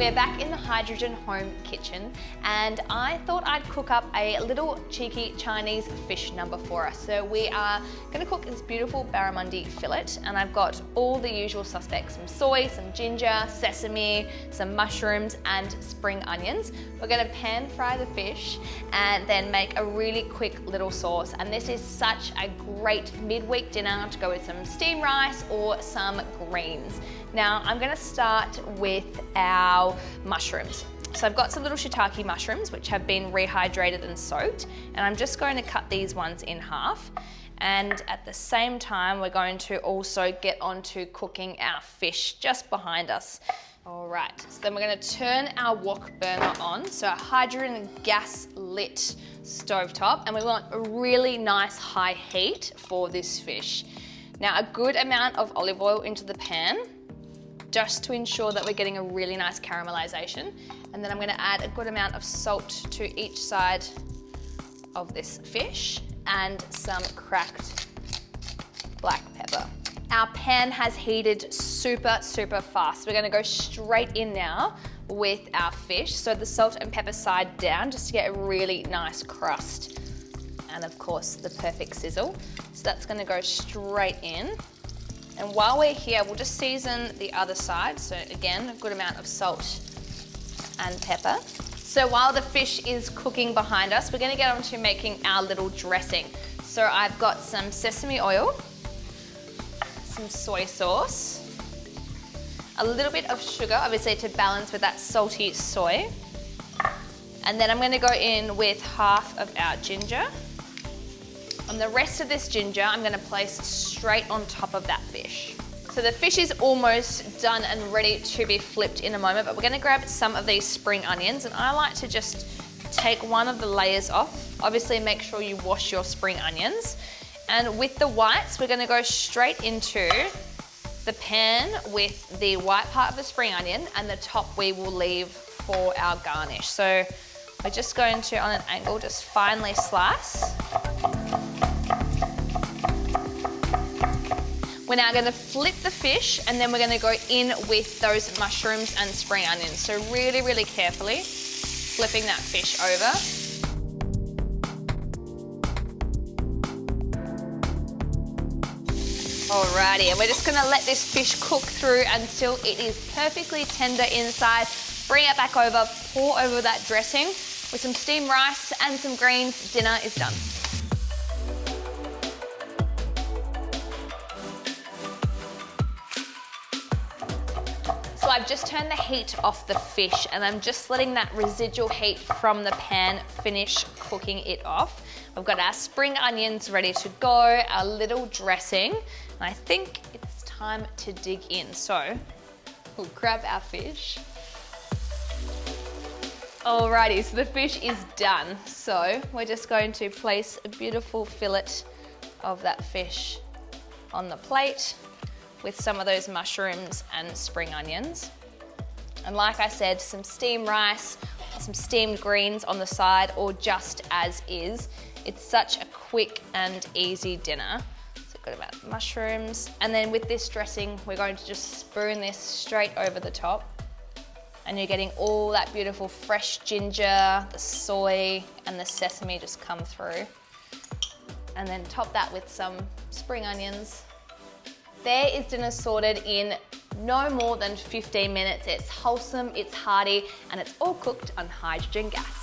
We're back in the Hydrogen Home kitchen, and I thought I'd cook up a little cheeky Chinese fish number for us. So we are going to cook this beautiful barramundi fillet, and I've got all the usual suspects: some soy, some ginger, sesame, some mushrooms and spring onions. We're going to pan fry the fish and then make a really quick little sauce, and this is such a great midweek dinner to go with some steamed rice or some greens. Now I'm going to start with our mushrooms. So I've got some little shiitake mushrooms which have been rehydrated and soaked, and I'm just going to cut these ones in half. And at the same time, we're going to also get onto cooking our fish just behind us. All right, so then we're going to turn our wok burner on, so a hydrogen gas lit stovetop, and we want a really nice high heat for this fish. Now a good amount of olive oil into the pan, just to ensure that we're getting a really nice caramelization. And then I'm gonna add a good amount of salt to each side of this fish and some cracked black pepper. Our pan has heated super fast. We're gonna go straight in now with our fish. So the salt and pepper side down, just to get a really nice crust. And of course, the perfect sizzle. So that's gonna go straight in. And while we're here, we'll just season the other side. So again, a good amount of salt and pepper. So while the fish is cooking behind us, we're gonna get on to making our little dressing. So I've got some sesame oil, some soy sauce, a little bit of sugar, obviously to balance with that salty soy. And then I'm gonna go in with half of our ginger. And the rest of this ginger I'm going to place straight on top of that fish. So the fish is almost done and ready to be flipped in a moment, but we're going to grab some of these spring onions, and I like to just take one of the layers off. Obviously make sure you wash your spring onions. And with the whites, we're going to go straight into the pan with the white part of the spring onion, and the top we will leave for our garnish. So we're just going to, on an angle, just finely slice. We're now going to flip the fish, and then we're going to go in with those mushrooms and spring onions. So really carefully flipping that fish over. Alrighty, and we're just going to let this fish cook through until it is perfectly tender inside. Bring it back over, pour over that dressing with some steamed rice and some greens. Dinner is done. So I've just turned the heat off the fish, and I'm just letting that residual heat from the pan finish cooking it off. We've got our spring onions ready to go, our little dressing, and I think it's time to dig in. So we'll grab our fish. Alrighty, so the fish is done. So we're just going to place a beautiful fillet of that fish on the plate with some of those mushrooms and spring onions. And like I said, some steamed rice, some steamed greens on the side, or just as is. It's such a quick and easy dinner. So I've got about mushrooms. And then with this dressing, we're going to just spoon this straight over the top. And you're getting all that beautiful fresh ginger, the soy, and the sesame just come through. And then top that with some spring onions. There is dinner sorted in no more than 15 minutes. It's wholesome, it's hearty, and it's all cooked on hydrogen gas.